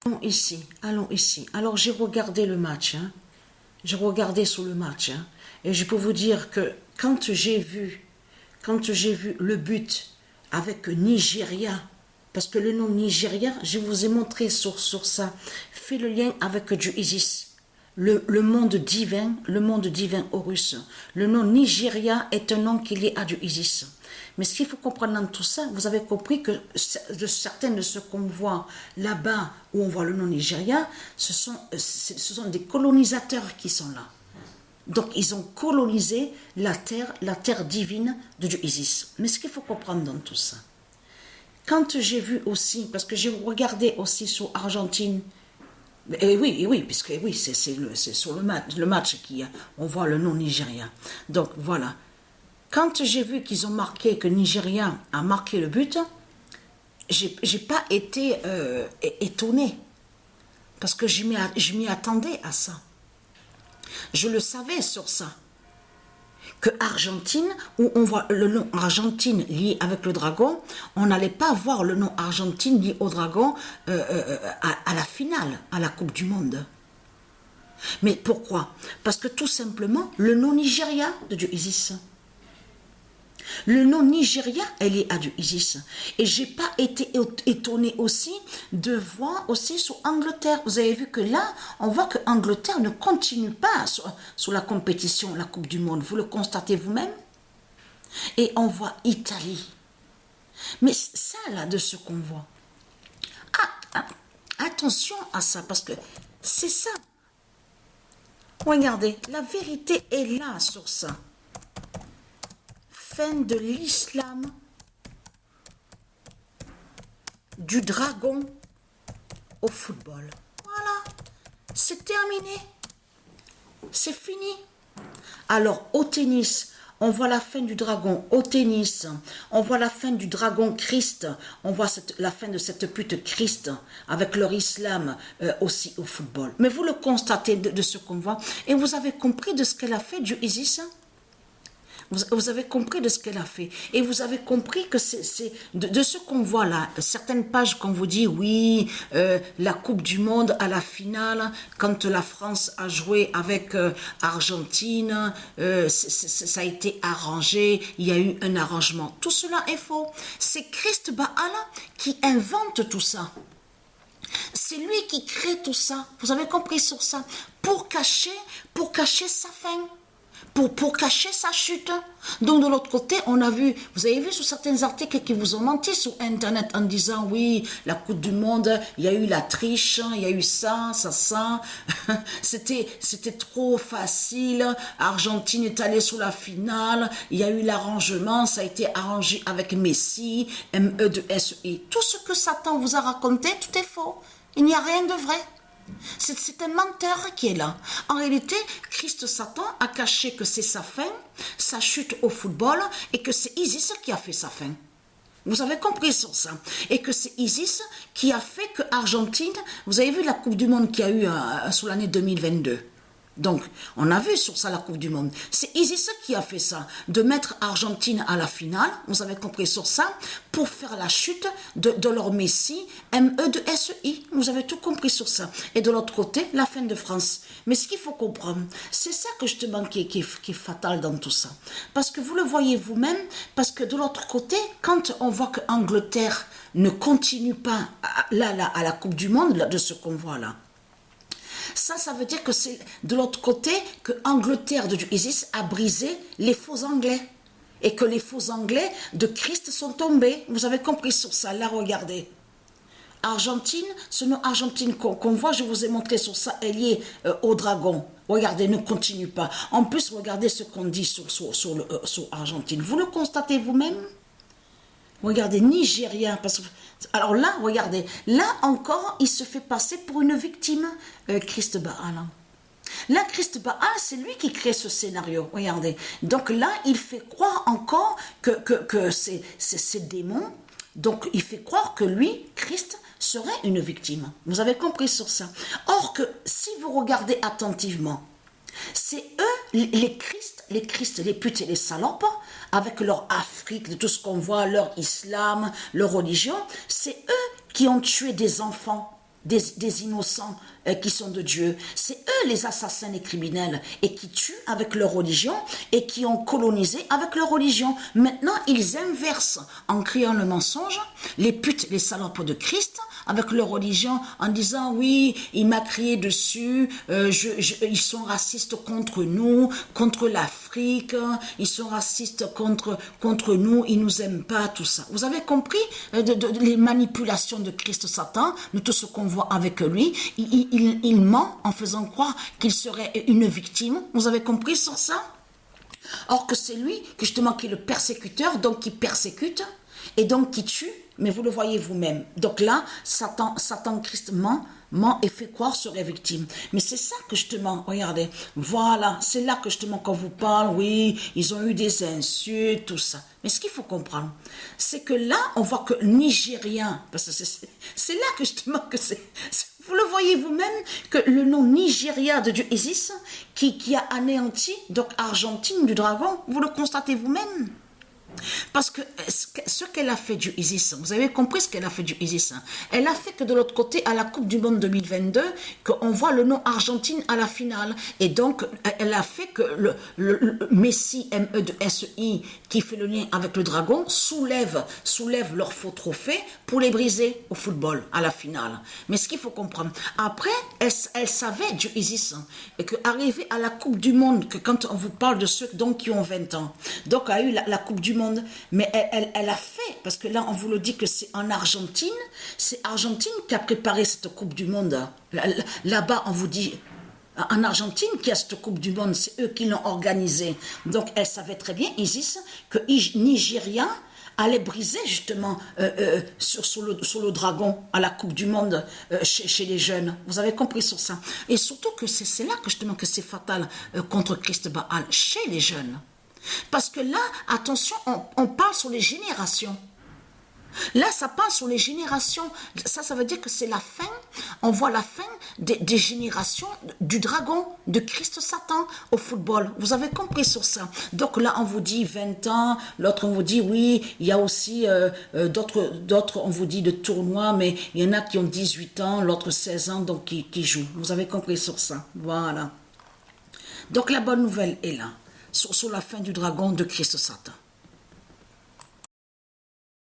Allons ici. Alors j'ai regardé le match, hein. J'ai regardé sur le match, hein. Et je peux vous dire que quand j'ai vu le but avec Nigeria, parce que le nom Nigeria, je vous ai montré sur ça, fait le lien avec du Isis. Le monde divin Horus. Le nom Nigeria est un nom qui est lié à du Isis. Mais ce qu'il faut comprendre dans tout ça, vous avez compris que de certains de ceux qu'on voit là-bas, où on voit le nom Nigeria, ce sont des colonisateurs qui sont là. Donc ils ont colonisé la terre divine de Dieu Isis. Mais ce qu'il faut comprendre dans tout ça, quand j'ai vu aussi, parce que j'ai regardé aussi sur Argentine, et oui, puisque oui, c'est sur le match on voit le nom Nigeria. Donc voilà. Quand j'ai vu qu'ils ont marqué, que Nigeria a marqué le but, j'ai pas été étonnée. Parce que je m'y attendais à ça. Je le savais sur ça. Que Argentine, où on voit le nom Argentine lié avec le dragon, on n'allait pas voir le nom Argentine lié au dragon à la finale, à la Coupe du Monde. Mais pourquoi? Parce que tout simplement, le nom Nigeria de Dieu Isis. Le nom Nigeria, elle est à du Isis. Et j'ai pas été étonnée aussi de voir aussi sur Angleterre. Vous avez vu que là, on voit que Angleterre ne continue pas sur la compétition, la Coupe du Monde. Vous le constatez vous-même? Et on voit Italie. Mais ça, là, de ce qu'on voit. Attention à ça, parce que c'est ça. Regardez, la vérité est là sur ça. Fin de l'islam, du dragon au football. Voilà, c'est terminé. C'est fini. Alors, au tennis, on voit la fin du dragon au tennis. On voit la fin du dragon Christ. On voit la fin de cette pute Christ avec leur islam aussi au football. Mais vous le constatez de ce qu'on voit. Et vous avez compris de ce qu'elle a fait du Isis. Vous avez compris de ce qu'elle a fait. Et vous avez compris que c'est de ce qu'on voit là, certaines pages qu'on vous dit, oui, la Coupe du Monde à la finale, quand la France a joué avec Argentine, ça a été arrangé, il y a eu un arrangement. Tout cela est faux. C'est Christ Baal qui invente tout ça. C'est lui qui crée tout ça. Vous avez compris sur ça. Pour cacher sa fin. Pour cacher sa chute. Donc de l'autre côté, on a vu, vous avez vu sur certains articles qui vous ont menti sur Internet en disant, oui, la Coupe du Monde, il y a eu la triche, il y a eu ça. C'était trop facile, Argentine est allée sur la finale, il y a eu l'arrangement, ça a été arrangé avec Messi, MESI. Tout ce que Satan vous a raconté, tout est faux. Il n'y a rien de vrai. C'est un menteur qui est là. En réalité, Christ Satan a caché que c'est sa fin, sa chute au football, et que c'est Isis qui a fait sa fin. Vous avez compris sur ça. Et que c'est Isis qui a fait que Argentine, vous avez vu la Coupe du Monde qu'il y a eu sur l'année 2022. Donc, on a vu sur ça la Coupe du Monde. C'est Isis qui a fait ça, de mettre Argentine à la finale, vous avez compris sur ça, pour faire la chute de leur Messi, MESI. Vous avez tout compris sur ça. Et de l'autre côté, la fin de France. Mais ce qu'il faut comprendre, c'est ça que justement qui est fatal dans tout ça. Parce que vous le voyez vous-même, parce que de l'autre côté, quand on voit que Angleterre ne continue pas à la Coupe du Monde, de ce qu'on voit là, ça veut dire que c'est de l'autre côté que Angleterre de Isis a brisé les faux Anglais. Et que les faux Anglais de Christ sont tombés. Vous avez compris sur ça. Là, regardez. Argentine, ce nom Argentine qu'on voit, je vous ai montré sur ça, est lié au dragon. Regardez, ne continue pas. En plus, regardez ce qu'on dit sur Argentine. Vous le constatez vous-même? Regardez, Nigérien, parce que, alors là, regardez, là encore, il se fait passer pour une victime, Christ Baal. Là, Christ Baal, c'est lui qui crée ce scénario, regardez. Donc là, il fait croire encore que c'est démon, donc il fait croire que lui, Christ, serait une victime. Vous avez compris sur ça. Or que, si vous regardez attentivement, c'est eux, les Christ, les putes et les salopes, avec leur Afrique, de tout ce qu'on voit, leur islam, leur religion, c'est eux qui ont tué des enfants. des innocents qui sont de Dieu. C'est eux les assassins, les criminels, et qui tuent avec leur religion et qui ont colonisé avec leur religion. Maintenant, ils inversent en criant le mensonge, les putes, les salopes de Christ, avec leur religion, en disant oui, il m'a crié dessus, ils sont racistes contre nous, contre l'Afrique, ils sont racistes contre nous, ils nous aiment pas, tout ça. Vous avez compris les manipulations de Christ Satan, de tout ce qu'on voit avec lui. Il ment en faisant croire qu'il serait une victime. Vous avez compris sur ça? Or que c'est lui, justement, qui est le persécuteur, donc qui persécute, et donc qui tue, mais vous le voyez vous-même. Donc là, Satan Christ ment et fait croire serait victime. Mais c'est ça que justement, regardez, voilà, c'est là que justement quand vous parle, oui, ils ont eu des insultes, tout ça. Mais ce qu'il faut comprendre, c'est que là, on voit que Nigérien, parce que c'est là que justement que vous le voyez vous-même, que le nom Nigeria de Dieu Isis, qui a anéanti, donc Argentine du dragon, vous le constatez vous-même. Parce que ce qu'elle a fait du Isis, vous avez compris ce qu'elle a fait du Isis. Elle a fait que de l'autre côté, à la Coupe du Monde 2022, qu'on voit le nom Argentine à la finale. Et donc, elle a fait que le Messi, M-E-S-I, qui fait le lien avec le dragon, soulève leur faux trophée pour les briser au football, à la finale. Mais ce qu'il faut comprendre, après, elle savait du Isis, et qu'arriver à la Coupe du Monde, que quand on vous parle de ceux donc, qui ont 20 ans, donc a eu la Coupe du Monde, mais elle a fait, parce que là on vous le dit que c'est en Argentine, c'est Argentine qui a préparé cette Coupe du Monde. Là-bas on vous dit, en Argentine qui a cette Coupe du Monde, c'est eux qui l'ont organisée. Donc elle savait très bien, Isis, que Nigeria allait briser justement sur le dragon à la Coupe du Monde chez les jeunes. Vous avez compris sur ça. Et surtout que c'est là que justement que c'est fatal contre Christ Baal, chez les jeunes. Parce que là, attention, on parle sur les générations. Là, ça parle sur les générations. Ça veut dire que c'est la fin. On voit la fin des générations du dragon, de Christ Satan au football. Vous avez compris sur ça. Donc là, on vous dit 20 ans. L'autre, on vous dit, oui, il y a aussi d'autres, on vous dit de tournois, mais il y en a qui ont 18 ans, l'autre 16 ans, donc qui jouent. Vous avez compris sur ça. Voilà. Donc la bonne nouvelle est là. Sur la fin du dragon de Christ Satan.